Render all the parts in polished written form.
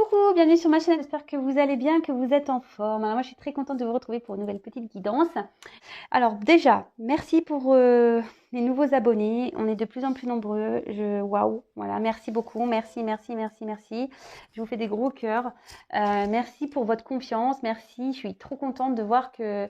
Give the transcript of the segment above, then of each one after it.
Coucou, bienvenue sur ma chaîne, j'espère que vous allez bien, que vous êtes en forme. Alors moi je suis très contente de vous retrouver pour une nouvelle petite guidance. Alors déjà, merci pour les nouveaux abonnés, on est de plus en plus nombreux, waouh, voilà, merci beaucoup, merci. Je vous fais des gros cœurs, merci pour votre confiance, merci, je suis trop contente de voir que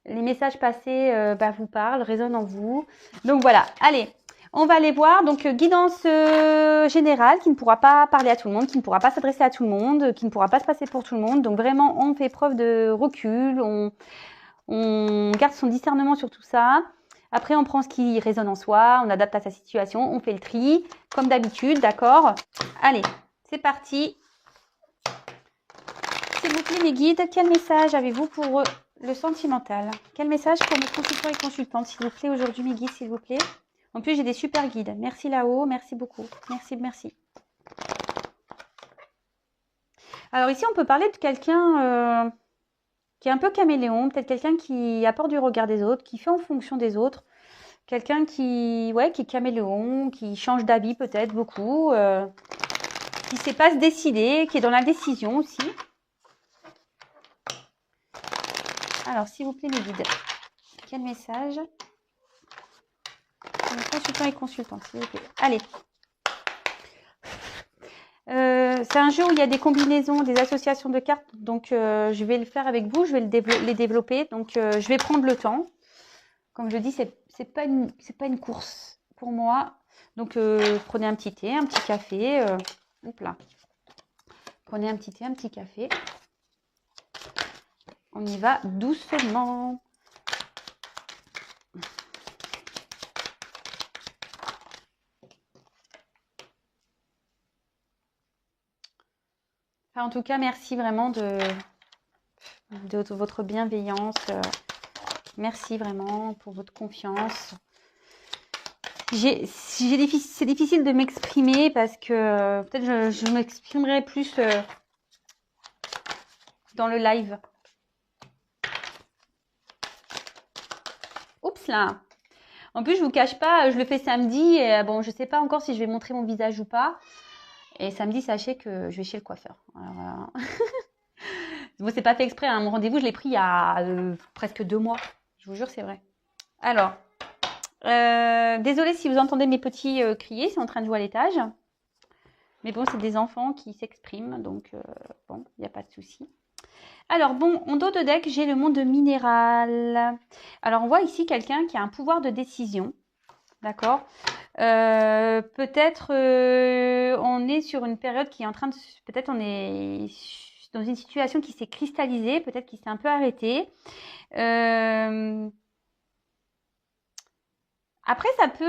les messages passés vous parlent, résonnent en vous. Donc voilà, allez. On va aller voir, donc guidance générale qui ne pourra pas parler à tout le monde, qui ne pourra pas s'adresser à tout le monde, qui ne pourra pas se passer pour tout le monde. Donc vraiment, on fait preuve de recul, on garde son discernement sur tout ça. Après, on prend ce qui résonne en soi, on adapte à sa situation, on fait le tri, comme d'habitude, d'accord? Allez, c'est parti. S'il vous plaît, mes guides, quel message avez-vous pour le sentimental? Quel message pour mes consultants et consultantes, s'il vous plaît, aujourd'hui, mes guides, s'il vous plaît? En plus, j'ai des super guides. Merci là-haut, merci beaucoup. Merci. Alors ici, on peut parler de quelqu'un qui est un peu caméléon, peut-être quelqu'un qui apporte du regard des autres, qui fait en fonction des autres. Quelqu'un qui est caméléon, qui change d'avis peut-être beaucoup, qui ne sait pas se décider, qui est dans l'indécision aussi. Alors, s'il vous plaît, mes guides, quel message? Consultants et consultantes, s'il vous plaît. Allez. C'est un jeu où il y a des combinaisons, des associations de cartes. Donc, je vais le faire avec vous. Je vais les développer. Donc, je vais prendre le temps. Comme je dis, c'est pas une course pour moi. Donc, prenez un petit thé, un petit café. Hop là. Prenez un petit thé, un petit café. On y va doucement. Enfin, en tout cas, merci vraiment de votre bienveillance. Merci vraiment pour votre confiance. C'est difficile de m'exprimer parce que peut-être je m'exprimerai plus dans le live. Oups là. En plus, je vous cache pas, je le fais samedi et bon, je sais pas encore si je vais montrer mon visage ou pas. Et samedi, sachez que je vais chez le coiffeur. Alors, voilà. Bon, c'est pas fait exprès, hein. Mon rendez-vous, je l'ai pris il y a presque 2 mois. Je vous jure, c'est vrai. Alors, désolée si vous entendez mes petits crier, c'est en train de jouer à l'étage. Mais bon, c'est des enfants qui s'expriment, donc bon, il n'y a pas de souci. Alors bon, en dos de deck, j'ai le monde minéral. Alors on voit ici quelqu'un qui a un pouvoir de décision, d'accord? Peut-être on est sur une période qui est en train de... Peut-être on est dans une situation qui s'est cristallisée, peut-être qui s'est un peu arrêtée. Après, ça peut...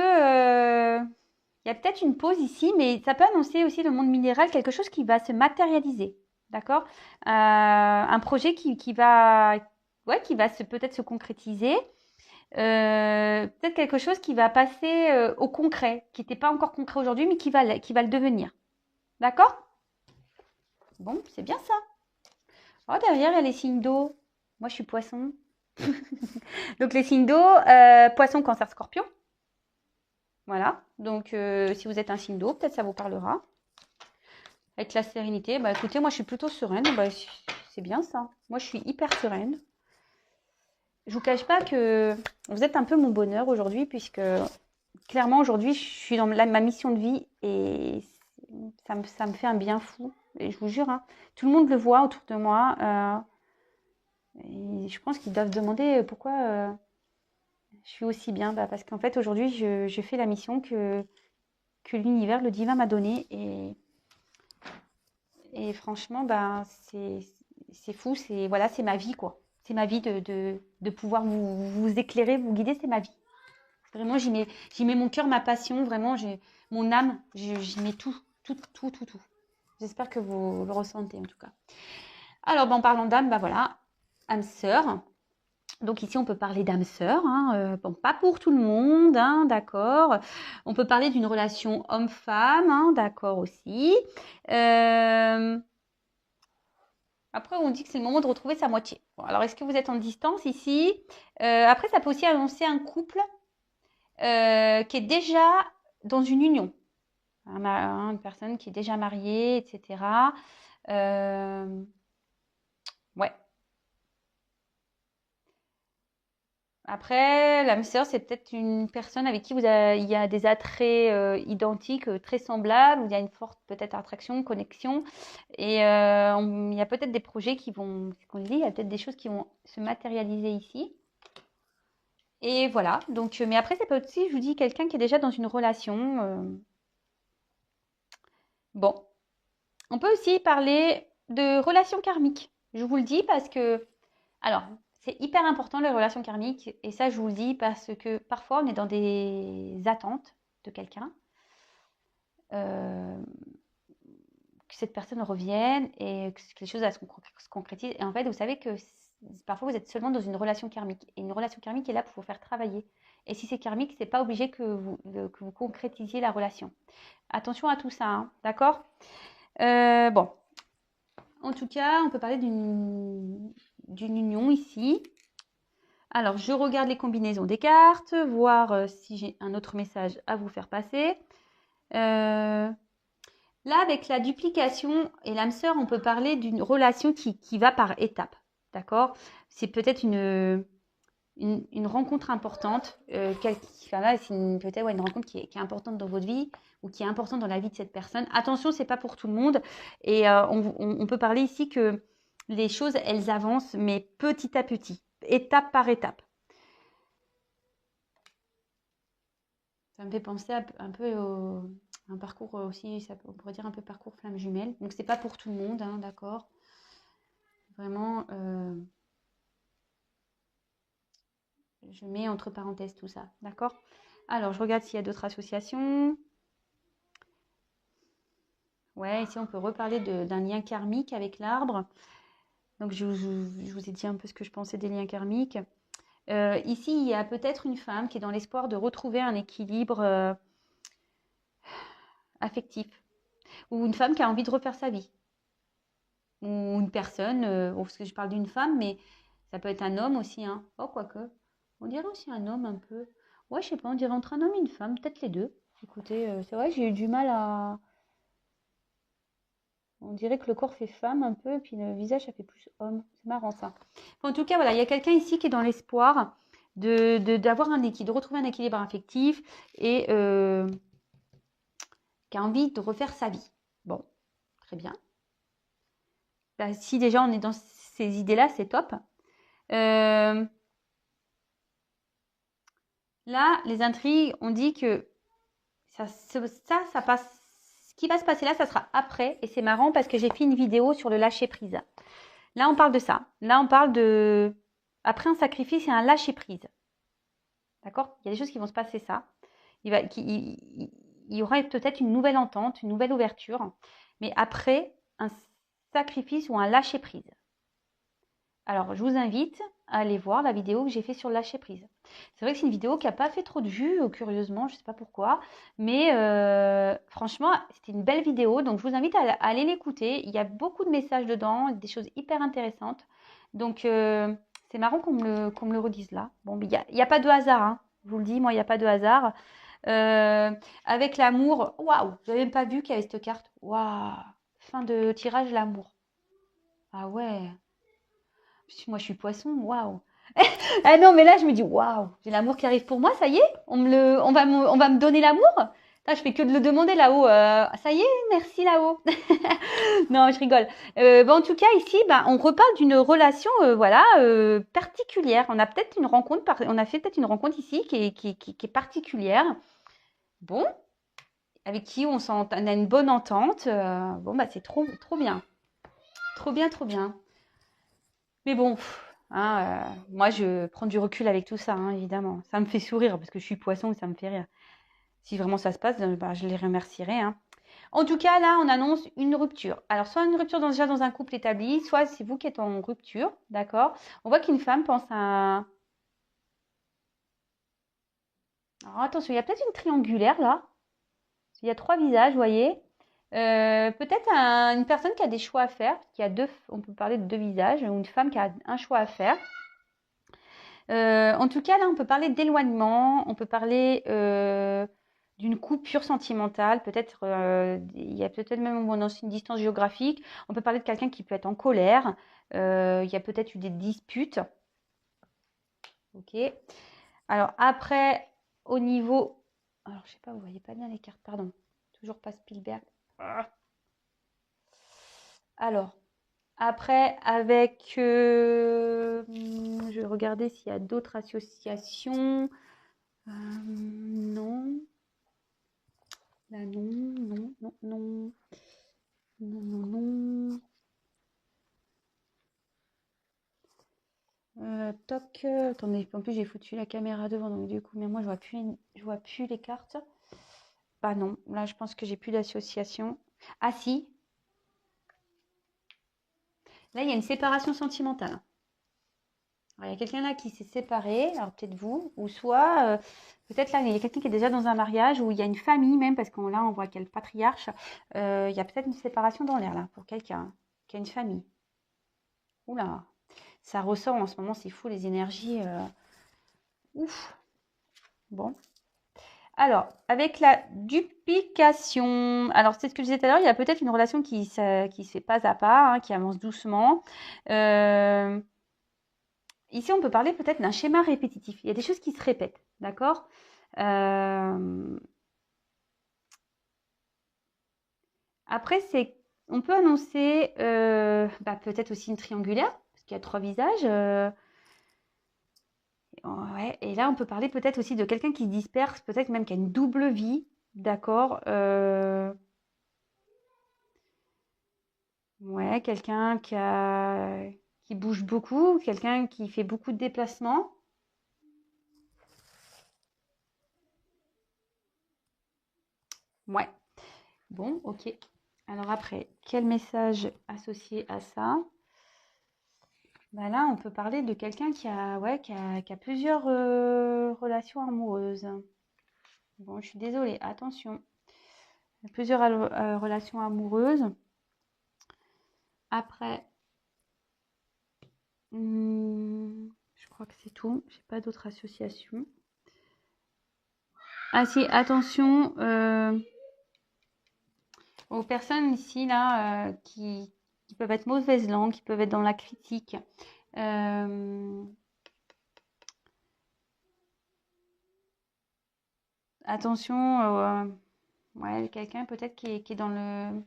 Il y a peut-être une pause ici, mais ça peut annoncer aussi le monde minéral, quelque chose qui va se matérialiser. D'accord? Un projet qui va peut-être se concrétiser. Peut-être quelque chose qui va passer au concret, qui n'était pas encore concret aujourd'hui, mais qui va le devenir. D'accord? Bon, c'est bien ça. Oh, derrière, il y a les signes d'eau. Moi, je suis poisson. Donc, les signes d'eau, poisson, cancer, scorpion. Voilà. Donc, si vous êtes un signe d'eau, peut-être ça vous parlera. Avec la sérénité, bah écoutez, moi je suis plutôt sereine, bah, c'est bien ça. Moi je suis hyper sereine. Je vous cache pas que vous êtes un peu mon bonheur aujourd'hui, puisque clairement aujourd'hui je suis dans ma mission de vie et ça me fait un bien fou. Et je vous jure, hein, tout le monde le voit autour de moi. Et je pense qu'ils doivent se demander pourquoi je suis aussi bien. Bah, parce qu'en fait aujourd'hui je fais la mission que l'univers, le divin m'a donnée et franchement, ben, c'est fou, c'est voilà, c'est ma vie, quoi. C'est ma vie de pouvoir vous éclairer, vous guider, c'est ma vie. Vraiment, j'y mets mon cœur, ma passion, vraiment, mon âme, j'y mets tout. J'espère que vous le ressentez, en tout cas. Alors, ben, en parlant d'âme, ben voilà, âme sœur. Donc ici, on peut parler d'âme sœur, hein, bon, pas pour tout le monde, hein, d'accord. On peut parler d'une relation homme-femme, hein, d'accord aussi. Après, on dit que c'est le moment de retrouver sa moitié. Bon, alors, est-ce que vous êtes en distance ici? Après, ça peut aussi annoncer un couple qui est déjà dans une union. Une personne qui est déjà mariée, etc. Ouais. Après, l'âme sœur, c'est peut-être une personne avec qui il y a des attraits identiques, très semblables, où il y a une forte peut-être attraction, connexion. Et il y a peut-être des projets qui vont, ce qu'on dit, il y a peut-être des choses qui vont se matérialiser ici. Et voilà. Donc, mais après, c'est peut aussi, je vous dis, quelqu'un qui est déjà dans une relation. Bon, on peut aussi parler de relations karmiques. Je vous le dis parce que, alors, c'est hyper important les relations karmiques. Et ça, je vous le dis parce que parfois, on est dans des attentes de quelqu'un. Que cette personne revienne et que les choses se concrétisent. Et en fait, vous savez que parfois, vous êtes seulement dans une relation karmique. Et une relation karmique est là pour vous faire travailler. Et si c'est karmique, c'est pas obligé que vous concrétisiez la relation. Attention à tout ça, hein, d'accord? Bon, en tout cas, on peut parler d'une union ici. Alors, je regarde les combinaisons des cartes, voir si j'ai un autre message à vous faire passer. Là, avec la duplication et l'âme sœur, on peut parler d'une relation qui va par étapes. D'accord? C'est peut-être une rencontre importante. Là, c'est peut-être une rencontre qui est importante dans votre vie ou qui est importante dans la vie de cette personne. Attention, c'est pas pour tout le monde. Et on peut parler ici que les choses, elles avancent, mais petit à petit, étape par étape. Ça me fait penser un peu un parcours aussi, on pourrait dire un peu parcours flamme jumelle. Donc, c'est pas pour tout le monde, hein, d'accord? Vraiment, je mets entre parenthèses tout ça, d'accord? Alors, je regarde s'il y a d'autres associations. Ouais, ici, on peut reparler d'un lien karmique avec l'arbre. Donc, je vous ai dit un peu ce que je pensais des liens karmiques. Ici, il y a peut-être une femme qui est dans l'espoir de retrouver un équilibre affectif. Ou une femme qui a envie de refaire sa vie. Ou une personne, parce que je parle d'une femme, mais ça peut être un homme aussi, hein. Oh, quoique. On dirait aussi un homme un peu. Ouais, je sais pas, on dirait entre un homme et une femme, peut-être les deux. Écoutez, c'est vrai, j'ai eu du mal à. On dirait que le corps fait femme un peu, et puis le visage, ça fait plus homme. C'est marrant ça. Enfin, en tout cas, voilà, il y a quelqu'un ici qui est dans l'espoir d'avoir de retrouver un équilibre affectif et qui a envie de refaire sa vie. Bon, très bien. Bah, si déjà on est dans ces idées-là, c'est top. Là, les intrigues, on dit que ça passe. Ce qui va se passer là, ça sera après. Et c'est marrant parce que j'ai fait une vidéo sur le lâcher prise. Là, on parle de ça. Là, on parle de. Après un sacrifice, il y a un lâcher prise. D'accord? Il y a des choses qui vont se passer ça. Il y aura peut-être une nouvelle entente, une nouvelle ouverture. Mais après, un sacrifice ou un lâcher prise. Alors, je vous invite à aller voir la vidéo que j'ai fait sur le lâcher prise. C'est vrai que c'est une vidéo qui n'a pas fait trop de vues, curieusement, je ne sais pas pourquoi. Mais franchement, c'était une belle vidéo. Donc, je vous invite à aller l'écouter. Il y a beaucoup de messages dedans, des choses hyper intéressantes. Donc, c'est marrant qu'on me le redise là. Bon, mais il n'y a pas de hasard, hein. Je vous le dis, moi, il n'y a pas de hasard. Avec l'amour, waouh, je n'avais même pas vu qu'il y avait cette carte. Waouh, fin de tirage, l'amour. Ah ouais. Moi, je suis poisson, waouh. Ah non, mais là, je me dis, waouh, j'ai l'amour qui arrive pour moi, ça y est, on va me donner l'amour. Là, je fais que de le demander là-haut. Ça y est, merci là-haut. Non, je rigole. En tout cas, ici, on reparle d'une relation, voilà, particulière. On a peut-être une rencontre, on a fait peut-être une rencontre ici qui est particulière. Bon, avec qui on a une bonne entente. Bon, c'est trop, trop bien. Trop bien, trop bien. Mais bon, hein, moi, je prends du recul avec tout ça, hein, évidemment. Ça me fait sourire parce que je suis poisson et ça me fait rire. Si vraiment ça se passe, je les remercierai, hein. En tout cas, là, on annonce une rupture. Alors, soit une rupture déjà dans un couple établi, soit c'est vous qui êtes en rupture, d'accord? On voit qu'une femme pense à. Alors, attention, il y a peut-être une triangulaire là. Il y a 3 visages, vous voyez. Peut-être une personne qui a des choix à faire, on peut parler de 2 visages, ou une femme qui a un choix à faire. En tout cas, là, on peut parler d'éloignement, on peut parler d'une coupure sentimentale. Peut-être, il y a peut-être même bon, dans une distance géographique. On peut parler de quelqu'un qui peut être en colère. Il y a peut-être eu des disputes. Ok. Alors après, au niveau... Alors, je sais pas, vous voyez pas bien les cartes, pardon. Toujours pas Spielberg. Ah. Alors, après, avec... je vais regarder s'il y a d'autres associations. Non. Là, non, non, non, non. Non, non, non. Toc. Attendez, en plus j'ai foutu la caméra devant, donc du coup, mais moi je vois plus les cartes. Bah non, là je pense que j'ai plus d'association. Ah si, là il y a une séparation sentimentale. Alors, il y a quelqu'un là qui s'est séparé, alors peut-être vous, ou soit peut-être là il y a quelqu'un qui est déjà dans un mariage, ou il y a une famille même, parce qu'on là on voit qu'il y a le patriarche. Il y a peut-être une séparation dans l'air là, pour quelqu'un qui a une famille. Oula, ça ressort en ce moment, c'est fou les énergies. Ouf, bon. Alors, avec la duplication, alors c'est ce que je disais tout à l'heure, il y a peut-être une relation qui se fait pas à pas, hein, qui avance doucement. Ici, on peut parler peut-être d'un schéma répétitif. Il y a des choses qui se répètent, d'accord. Après, on peut annoncer peut-être aussi une triangulaire, parce qu'il y a 3 visages. Ouais, et là, on peut parler peut-être aussi de quelqu'un qui se disperse, peut-être même qui a une double vie, d'accord. Ouais, quelqu'un qui bouge beaucoup, quelqu'un qui fait beaucoup de déplacements. Ouais, bon, ok. Alors après, quel message associé à ça? Bah là, on peut parler de quelqu'un qui a plusieurs relations amoureuses. Bon, je suis désolée, attention. Plusieurs relations amoureuses. Après, je crois que c'est tout. J'ai pas d'autres associations. Ah si, attention aux personnes ici là qui peuvent être mauvaise langue, qui peuvent être dans la critique. Attention, ouais, quelqu'un peut-être qui est dans le,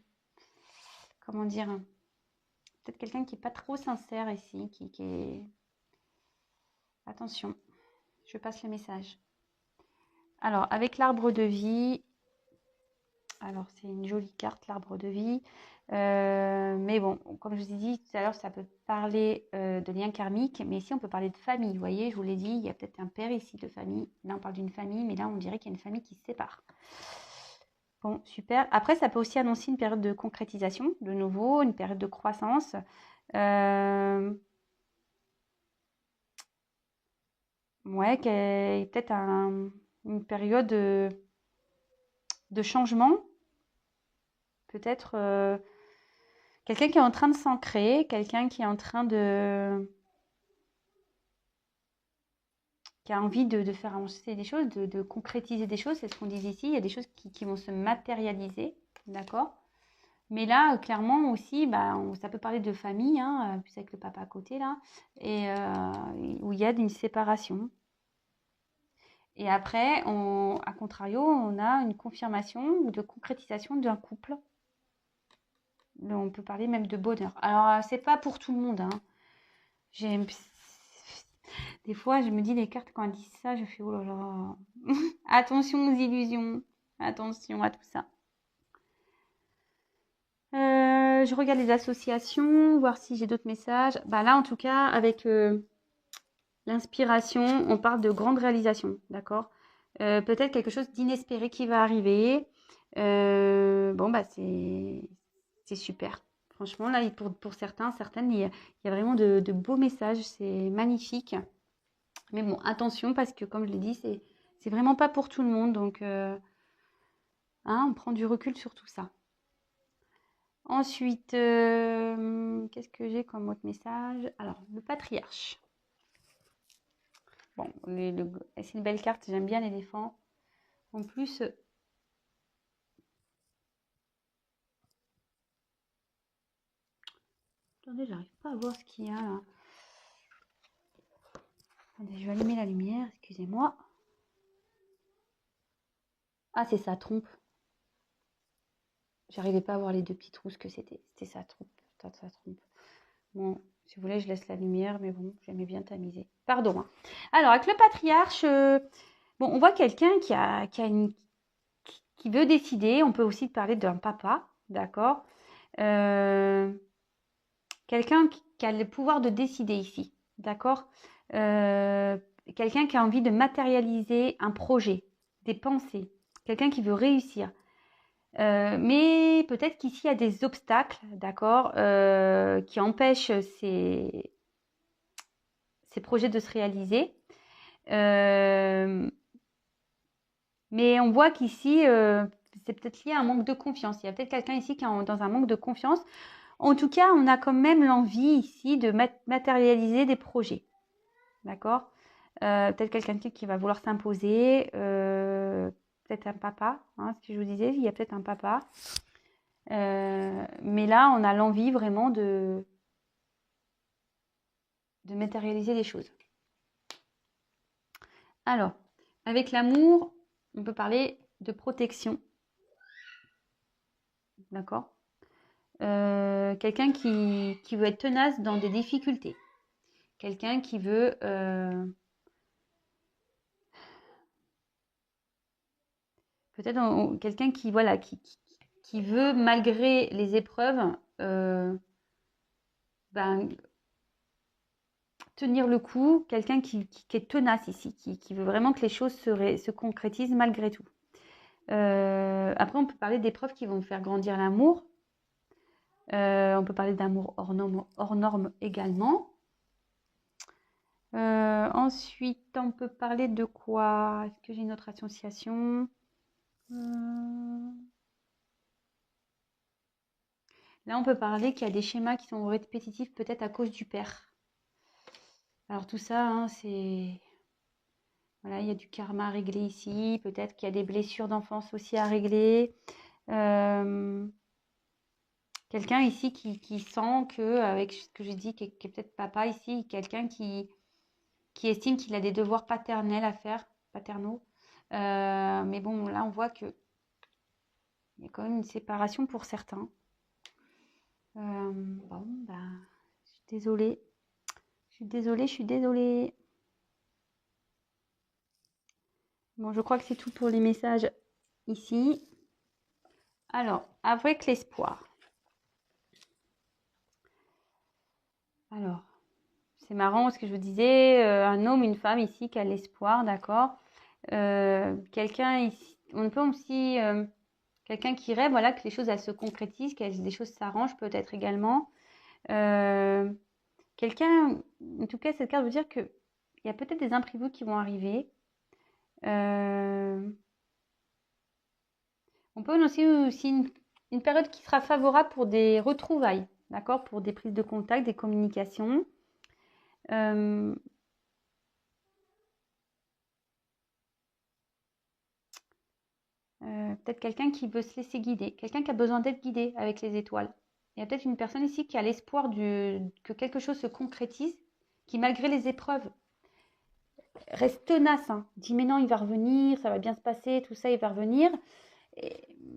comment dire, peut-être quelqu'un qui est pas trop sincère ici, qui est... Attention, je passe le message. Alors, avec l'arbre de vie, alors c'est une jolie carte, l'arbre de vie. Mais bon, comme je vous ai dit tout à l'heure, ça peut parler de liens karmiques, mais ici on peut parler de famille. Vous voyez, je vous l'ai dit, il y a peut-être un père ici de famille. Là, on parle d'une famille, mais là, on dirait qu'il y a une famille qui se sépare. Bon, super. Après, ça peut aussi annoncer une période de concrétisation, de nouveau, une période de croissance. Ouais, peut-être une période de changement. Peut-être quelqu'un qui est en train de s'ancrer, quelqu'un qui est en train qui a envie de faire avancer des choses, de concrétiser des choses. C'est ce qu'on dit ici. Il y a des choses qui vont se matérialiser, d'accord? Mais là, clairement aussi, ça peut parler de famille, hein, plus avec le papa à côté là, et où il y a une séparation. Et après, à contrario, on a une confirmation ou de concrétisation d'un couple. On peut parler même de bonheur. Alors, c'est pas pour tout le monde, hein. Des fois, je me dis, les cartes, quand elles disent ça, je fais, oh là là. Attention aux illusions. Attention à tout ça. Je regarde les associations, voir si j'ai d'autres messages. Là, en tout cas, avec l'inspiration, on parle de grandes réalisations, d'accord? Peut-être quelque chose d'inespéré qui va arriver. C'est super. Franchement, là, pour certains, certaines, il y a vraiment de beaux messages. C'est magnifique. Mais bon, attention, parce que comme je l'ai dit, c'est vraiment pas pour tout le monde. Donc, on prend du recul sur tout ça. Ensuite, qu'est-ce que j'ai comme autre message? Alors, le patriarche. Bon, c'est une belle carte, j'aime bien l'éléphant. En plus, Attendez, j'arrive pas à voir ce qu'il y a là. Attendez, je vais allumer la lumière, excusez-moi. Ah, c'est sa trompe. J'arrivais pas à voir les deux petits trous, ce que c'était. C'était sa trompe. Sa trompe. Bon, si vous voulez, je laisse la lumière, mais bon, j'aimais bien tamiser. Pardon. Hein. Alors, avec le patriarche, bon, on voit quelqu'un qui veut décider. On peut aussi parler d'un papa, d'accord. Quelqu'un qui a le pouvoir de décider ici, d'accord. Quelqu'un qui a envie de matérialiser un projet, des pensées. Quelqu'un qui veut réussir. Mais peut-être qu'ici, il y a des obstacles, d'accord, qui empêchent ces projets de se réaliser. Mais on voit qu'ici, c'est peut-être lié à un manque de confiance. Il y a peut-être quelqu'un ici qui est dans un manque de confiance. En tout cas, on a quand même l'envie ici de matérialiser des projets. D'accord. Peut-être quelqu'un qui va vouloir s'imposer. Peut-être un papa. Hein, ce que je vous disais, il y a peut-être un papa. Mais là, on a l'envie vraiment de matérialiser les choses. Alors, avec l'amour, on peut parler de protection. D'accord. Quelqu'un qui veut être tenace dans des difficultés. Quelqu'un qui veut... peut-être quelqu'un qui, voilà, qui veut, malgré les épreuves, tenir le coup. Quelqu'un qui est tenace ici, qui veut vraiment que les choses se concrétisent malgré tout. Après, on peut parler d'épreuves qui vont faire grandir l'amour. On peut parler d'amour hors norme également. Ensuite, on peut parler de quoi? Est-ce que j'ai une autre association? Là, on peut parler qu'il y a des schémas qui sont répétitifs, peut-être à cause du père. Alors tout ça, hein, c'est... Voilà, il y a du karma à régler ici. Peut-être qu'il y a des blessures d'enfance aussi à régler. Quelqu'un ici qui sent que, avec ce que j'ai dit, qui est peut-être papa ici, quelqu'un qui estime qu'il a des devoirs paternels à faire, paternaux. Mais bon, là, on voit que il y a quand même une séparation pour certains. Bon, bah, je suis désolée. Je suis désolée. Bon, je crois que c'est tout pour les messages ici. Alors, avec l'espoir. Alors, c'est marrant parce que je vous disais, un homme, une femme ici qui a l'espoir, d'accord. Quelqu'un ici, on peut aussi, quelqu'un qui rêve, voilà, que les choses elles se concrétisent, que les choses s'arrangent peut-être également. Quelqu'un, en tout cas, cette carte veut dire qu'il y a peut-être des imprévus qui vont arriver. On peut aussi une période qui sera favorable pour des retrouvailles, d'accord, pour des prises de contact, des communications. Peut-être quelqu'un qui veut se laisser guider, quelqu'un qui a besoin d'être guidé avec les étoiles. Il y a peut-être une personne ici qui a l'espoir que quelque chose se concrétise, qui malgré les épreuves reste tenace, hein, dit mais non, il va revenir, ça va bien se passer, tout ça, il va revenir.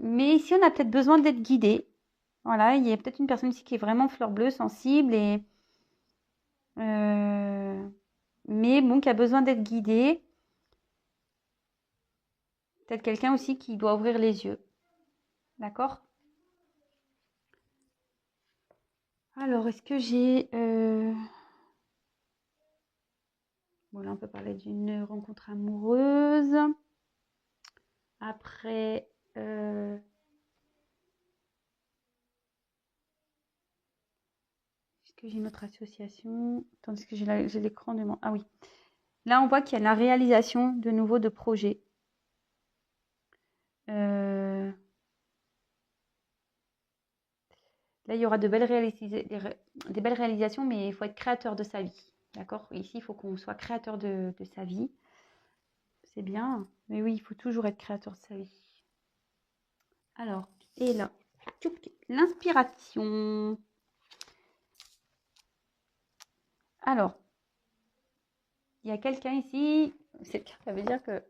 Mais ici, on a peut-être besoin d'être guidé. Voilà, il y a peut-être une personne ici qui est vraiment fleur bleue, sensible, mais bon, qui a besoin d'être guidée. Peut-être quelqu'un aussi qui doit ouvrir les yeux. D'accord? Alors, est-ce que j'ai... Bon, là, on peut parler d'une rencontre amoureuse. Après... Est-ce que j'ai une autre association? Attendez, est-ce que j'ai l'écran de moi? Ah oui. Là, on voit qu'il y a la réalisation de nouveau de projets. Là, il y aura des belles réalisations, mais il faut être créateur de sa vie. D'accord? Ici, il faut qu'on soit créateur de sa vie. C'est bien. Mais oui, il faut toujours être créateur de sa vie. Alors, et là, l'inspiration. Alors, il y a quelqu'un ici, cette carte, ça veut dire que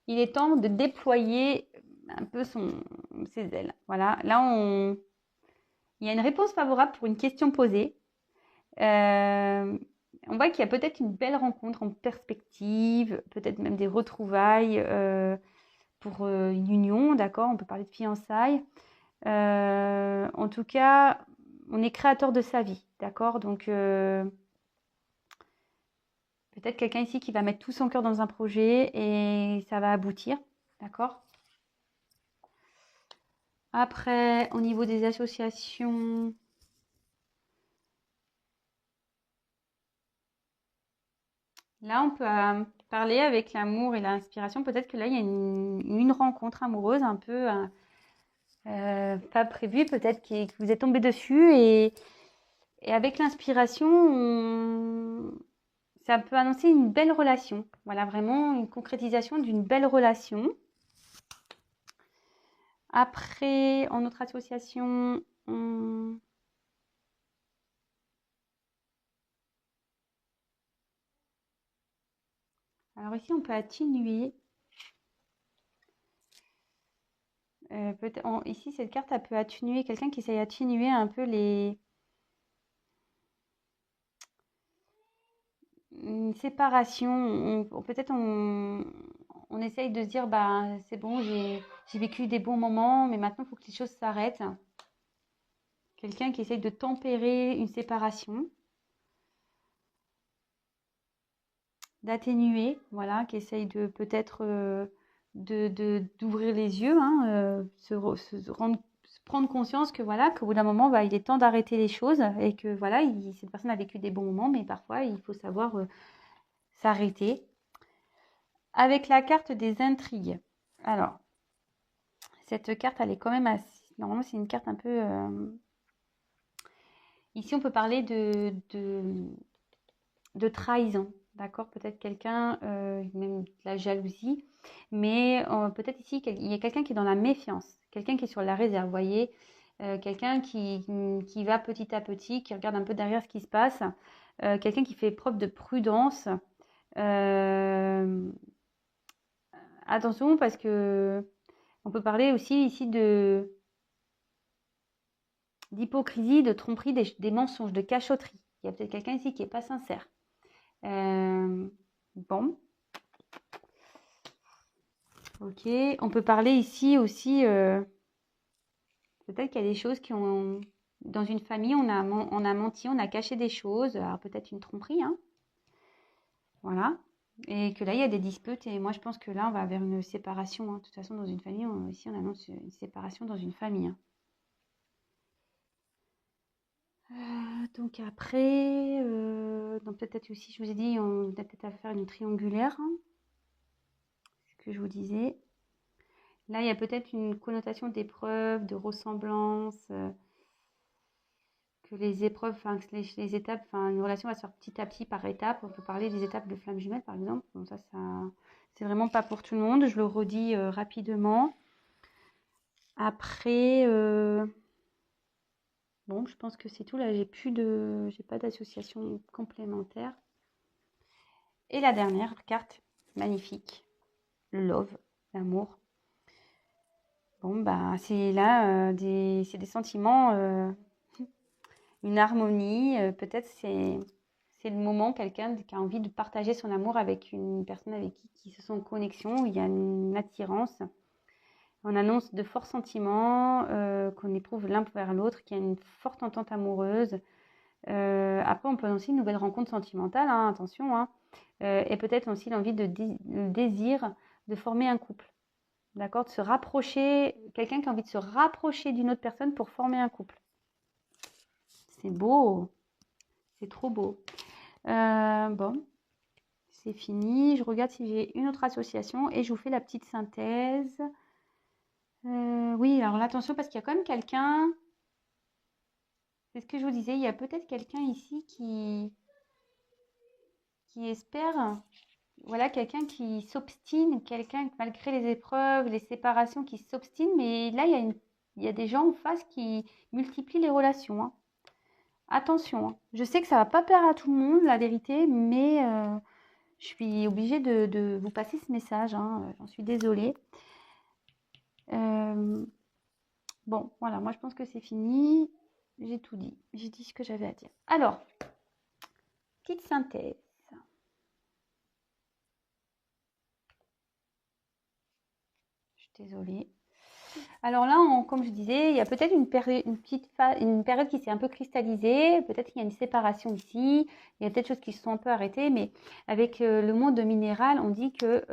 il est temps de déployer un peu ses ailes. Voilà, là, il y a une réponse favorable pour une question posée. On voit qu'il y a peut-être une belle rencontre en perspective, peut-être même des retrouvailles pour une union, d'accord? On peut parler de fiançailles. En tout cas, on est créateur de sa vie, d'accord? Donc, peut-être quelqu'un ici qui va mettre tout son cœur dans un projet et ça va aboutir, d'accord? Après, au niveau des associations, là, on peut parler avec l'amour et l'inspiration. Peut-être que là, il y a une rencontre amoureuse un peu pas prévue, peut-être que vous êtes tombé dessus et avec l'inspiration, ça peut annoncer une belle relation. Voilà, vraiment une concrétisation d'une belle relation. Après, en autre association, alors ici, on peut atténuer. Ici, cette carte, elle peut atténuer quelqu'un qui essaye d'atténuer un peu une séparation. Peut-être on essaye de se dire, bah, c'est bon, j'ai vécu des bons moments, mais maintenant, il faut que les choses s'arrêtent. Quelqu'un qui essaye de tempérer une séparation, d'atténuer, voilà, qui essaye de peut-être d'ouvrir les yeux, hein, se prendre conscience que voilà, qu'au bout d'un moment, bah, il est temps d'arrêter les choses et que voilà, cette personne a vécu des bons moments, mais parfois il faut savoir s'arrêter. Avec la carte des intrigues. Alors, cette carte, elle est quand même assez... Normalement, c'est une carte un peu... Ici, on peut parler de trahison. D'accord? Peut-être quelqu'un, même de la jalousie. Mais peut-être ici, il y a quelqu'un qui est dans la méfiance. Quelqu'un qui est sur la réserve, vous voyez? Quelqu'un qui va petit à petit, qui regarde un peu derrière ce qui se passe. Quelqu'un qui fait preuve de prudence. Attention parce que on peut parler aussi ici d'hypocrisie, de tromperie, des mensonges, de cachotterie. Il y a peut-être quelqu'un ici qui n'est pas sincère. Bon. Ok. On peut parler ici aussi, peut-être qu'il y a des choses qui ont... Dans une famille, on a menti, on a caché des choses. Alors peut-être une tromperie, hein. Voilà. Et que là, il y a des disputes. Et moi, je pense que là, on va vers une séparation, hein. De toute façon, dans une famille, ici, on annonce une séparation dans une famille, hein. Donc après, donc peut-être aussi, je vous ai dit, on a peut-être à faire une triangulaire, hein, ce que je vous disais. Là, il y a peut-être une connotation d'épreuve, de ressemblance, que les épreuves, enfin, que les étapes, enfin, une relation va se faire petit à petit par étapes. On peut parler des étapes de flamme jumelle, par exemple. Bon, ça, c'est vraiment pas pour tout le monde. Je le redis rapidement. Après, bon, je pense que c'est tout. Là, j'ai pas d'association complémentaire. Et la dernière carte, magnifique, le love, l'amour. Bon, bah, c'est là, c'est des sentiments, une harmonie. Peut-être c'est le moment, quelqu'un qui a envie de partager son amour avec une personne avec qui se sent en connexion, où il y a une attirance. On annonce de forts sentiments, qu'on éprouve l'un vers l'autre, qu'il y a une forte entente amoureuse. Après, on peut annoncer une nouvelle rencontre sentimentale, hein, attention, hein. Et peut-être aussi le désir de former un couple. D'accord? De se rapprocher, quelqu'un qui a envie de se rapprocher d'une autre personne pour former un couple. C'est beau, c'est trop beau. Bon, c'est fini. Je regarde si j'ai une autre association et je vous fais la petite synthèse. Oui, alors là, attention parce qu'il y a quand même quelqu'un, c'est ce que je vous disais, il y a peut-être quelqu'un ici qui espère, voilà, quelqu'un qui s'obstine, quelqu'un malgré les épreuves, les séparations, qui s'obstine, mais là, il y a des gens en face qui multiplient les relations, hein. Attention, hein. Je sais que ça va pas plaire à tout le monde, la vérité, mais je suis obligée de vous passer ce message, hein. J'en suis désolée. Euh, bon, voilà, moi je pense que c'est fini. J'ai tout dit. J'ai dit ce que j'avais à dire. Alors, petite synthèse. Je suis désolée. Alors là, comme je disais, il y a peut-être une période qui s'est un peu cristallisée. Peut-être qu'il y a une séparation ici. Il y a peut-être des choses qui se sont un peu arrêtées. Mais avec le monde minéral, on dit que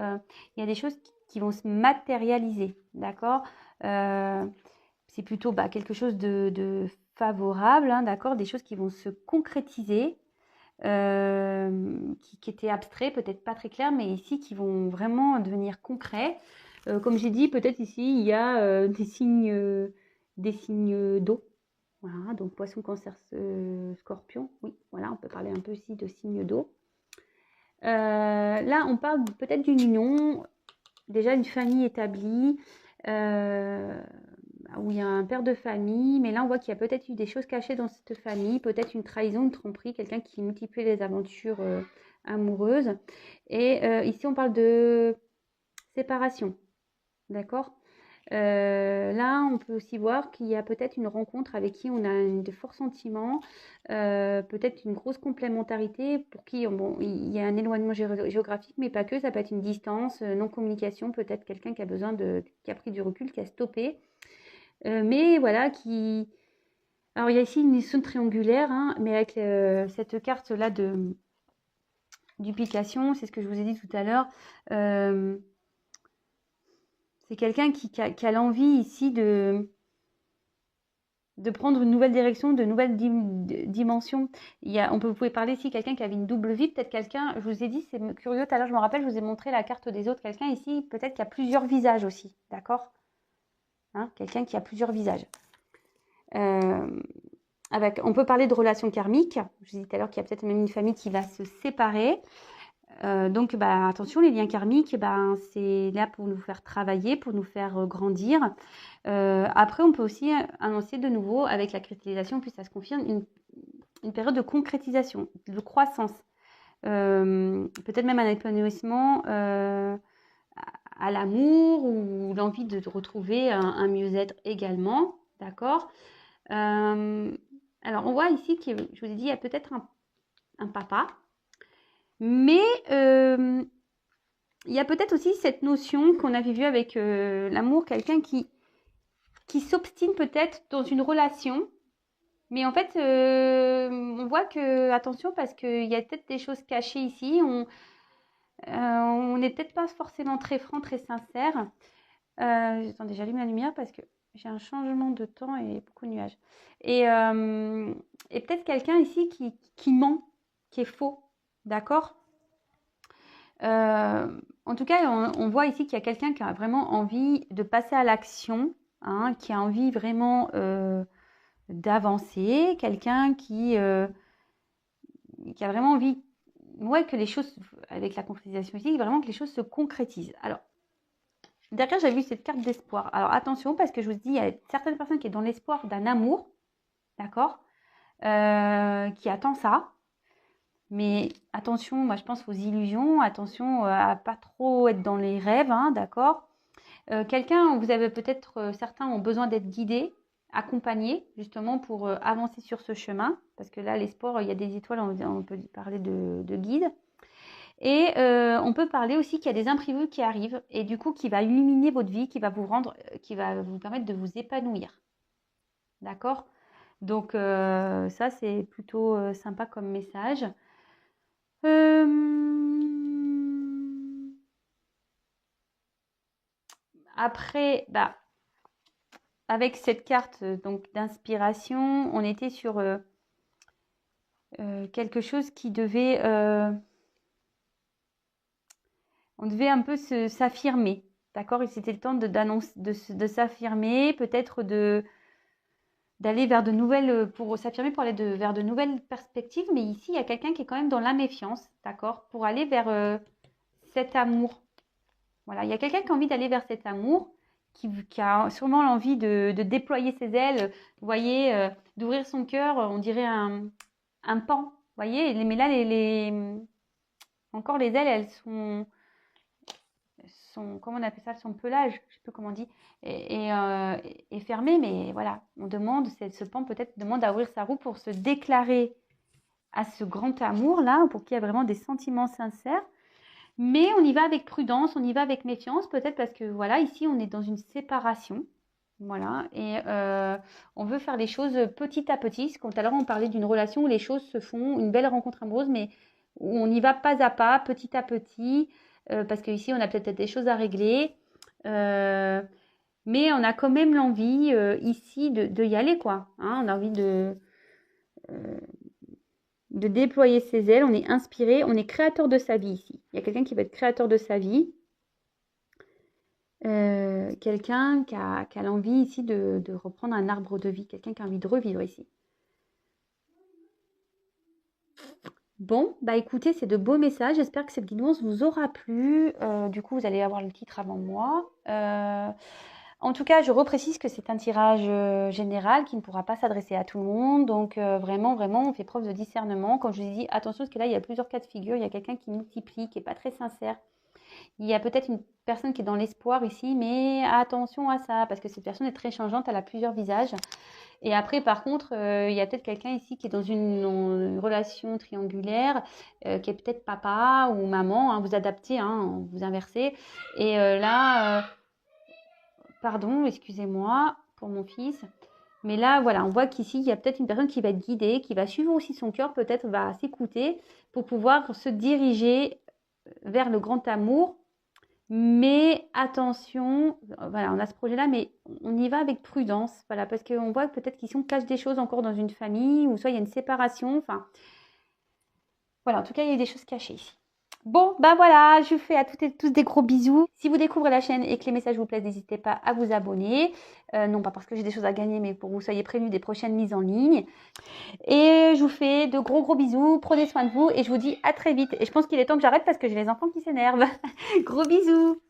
il y a des choses qui vont se matérialiser. D'accord. C'est plutôt quelque chose de favorable. Hein, d'accord. Des choses qui vont se concrétiser. Qui étaient abstraits, peut-être pas très clairs, mais ici qui vont vraiment devenir concrets. Comme j'ai dit, peut-être ici il y a des signes d'eau. Voilà, donc poisson, cancer, scorpion. Oui, voilà, on peut parler un peu aussi de signes d'eau. Là, on parle peut-être d'une union, déjà une famille établie, où il y a un père de famille, mais là on voit qu'il y a peut-être eu des choses cachées dans cette famille, peut-être une trahison, une tromperie, quelqu'un qui multiplie les aventures amoureuses. Et ici on parle de séparation, d'accord. Là, on peut aussi voir qu'il y a peut-être une rencontre avec qui on a de forts sentiments, peut-être une grosse complémentarité pour qui bon, il y a un éloignement géographique, mais pas que, ça peut être une distance, non-communication, peut-être quelqu'un qui a qui a pris du recul, qui a stoppé, mais voilà, qui... Alors, il y a ici une zone triangulaire, hein, mais avec cette carte-là de duplication, c'est ce que je vous ai dit tout à l'heure. C'est quelqu'un qui a l'envie ici de prendre une nouvelle direction, de nouvelles dimensions. Vous pouvez parler ici quelqu'un qui avait une double vie, peut-être quelqu'un, je vous ai dit, c'est curieux, tout à l'heure je me rappelle, je vous ai montré la carte des autres, quelqu'un ici, peut-être qui a plusieurs visages aussi, d'accord, hein, quelqu'un qui a plusieurs visages. On peut parler de relations karmiques, je vous ai dit tout à l'heure qu'il y a peut-être même une famille qui va se séparer. Donc, attention, les liens karmiques, c'est là pour nous faire travailler, pour nous faire grandir. Après, on peut aussi annoncer de nouveau, avec la cristallisation, puis ça se confirme, une période de concrétisation, de croissance. Peut-être même un épanouissement à l'amour ou l'envie de retrouver un mieux-être également. D'accord. Alors, on voit ici que, je vous ai dit, il y a peut-être un papa. Mais il y a peut-être aussi cette notion qu'on avait vue avec l'amour, quelqu'un qui s'obstine peut-être dans une relation. Mais en fait, on voit que, attention, parce qu'il y a peut-être des choses cachées ici. On n'est peut-être pas forcément très franc, très sincère. Attendez, j'allume la lumière parce que j'ai un changement de temps et beaucoup de nuages. Et peut-être quelqu'un ici qui ment, qui est faux. D'accord. En tout cas, on voit ici qu'il y a quelqu'un qui a vraiment envie de passer à l'action, hein, qui a envie vraiment d'avancer, quelqu'un qui a vraiment envie, ouais, que les choses, avec la concrétisation ici, vraiment que les choses se concrétisent. Alors, derrière, j'ai vu cette carte d'espoir. Alors, attention, parce que je vous dis, il y a certaines personnes qui sont dans l'espoir d'un amour, d'accord, qui attend ça. Mais attention, moi je pense aux illusions, attention à pas trop être dans les rêves, hein, d'accord. Quelqu'un, vous avez peut-être, certains ont besoin d'être guidés, accompagnés, justement pour avancer sur ce chemin. Parce que là, l'espoir, il y a des étoiles, on peut parler de guide. Et on peut parler aussi qu'il y a des imprévus qui arrivent et du coup qui va illuminer votre vie, qui va vous permettre de vous épanouir. D'accord. Donc ça, c'est plutôt sympa comme message. Après, avec cette carte donc d'inspiration, on était sur quelque chose qui devait, on devait un peu s'affirmer, d'accord. Et c'était le temps de s'affirmer, peut-être d'aller vers de nouvelles, pour s'affirmer, pour aller vers de nouvelles perspectives. Mais ici, il y a quelqu'un qui est quand même dans la méfiance, d'accord, pour aller vers cet amour. Voilà, il y a quelqu'un qui a envie d'aller vers cet amour, qui a sûrement l'envie de déployer ses ailes, vous voyez, d'ouvrir son cœur, on dirait un pan, vous voyez, mais là, encore les ailes, elles sont, comment on appelle ça, son pelage, je sais plus comment on dit, est fermé, mais voilà, on demande, ce pan peut-être demande à ouvrir sa roue pour se déclarer à ce grand amour-là, pour qu'il y ait vraiment des sentiments sincères. Mais on y va avec prudence, on y va avec méfiance, peut-être parce que voilà, ici on est dans une séparation, voilà, et on veut faire les choses petit à petit. Comme tout à l'heure on parlait d'une relation où les choses se font, une belle rencontre amoureuse, mais où on y va pas à pas, petit à petit, parce qu'ici on a peut-être des choses à régler, mais on a quand même l'envie ici de y aller, quoi. Hein, on a envie de déployer ses ailes, on est inspiré, on est créateur de sa vie ici. Il y a quelqu'un qui va être créateur de sa vie, quelqu'un qui a l'envie ici de reprendre un arbre de vie, quelqu'un qui a envie de revivre ici. Bon, bah écoutez, c'est de beaux messages, j'espère que cette guidance vous aura plu. Du coup, vous allez avoir le titre avant moi. En tout cas, je reprécise que c'est un tirage général qui ne pourra pas s'adresser à tout le monde. Donc, vraiment, on fait preuve de discernement. Comme je vous ai dit, attention, parce que là, il y a plusieurs cas de figure. Il y a quelqu'un qui multiplie, qui n'est pas très sincère. Il y a peut-être une personne qui est dans l'espoir ici, mais attention à ça, parce que cette personne est très changeante, elle a plusieurs visages. Et après, par contre, il y a peut-être quelqu'un ici qui est dans une relation triangulaire, qui est peut-être papa ou maman. Hein, vous adaptez, hein, vous inversez. Et là... Pardon, excusez-moi pour mon fils. Mais là, voilà, on voit qu'ici, il y a peut-être une personne qui va être guidée, qui va suivre aussi son cœur, peut-être va s'écouter pour pouvoir se diriger vers le grand amour. Mais attention, voilà, on a ce projet-là, mais on y va avec prudence, voilà, parce qu'on voit peut-être qu'ici, on cache des choses encore dans une famille, ou soit il y a une séparation, enfin, voilà, en tout cas, il y a des choses cachées ici. Bon, ben voilà, je vous fais à toutes et tous des gros bisous. Si vous découvrez la chaîne et que les messages vous plaisent, n'hésitez pas à vous abonner. Non pas parce que j'ai des choses à gagner, mais pour que vous soyez prévenus des prochaines mises en ligne. Et je vous fais de gros bisous. Prenez soin de vous et je vous dis à très vite. Et je pense qu'il est temps que j'arrête parce que j'ai les enfants qui s'énervent. Gros bisous.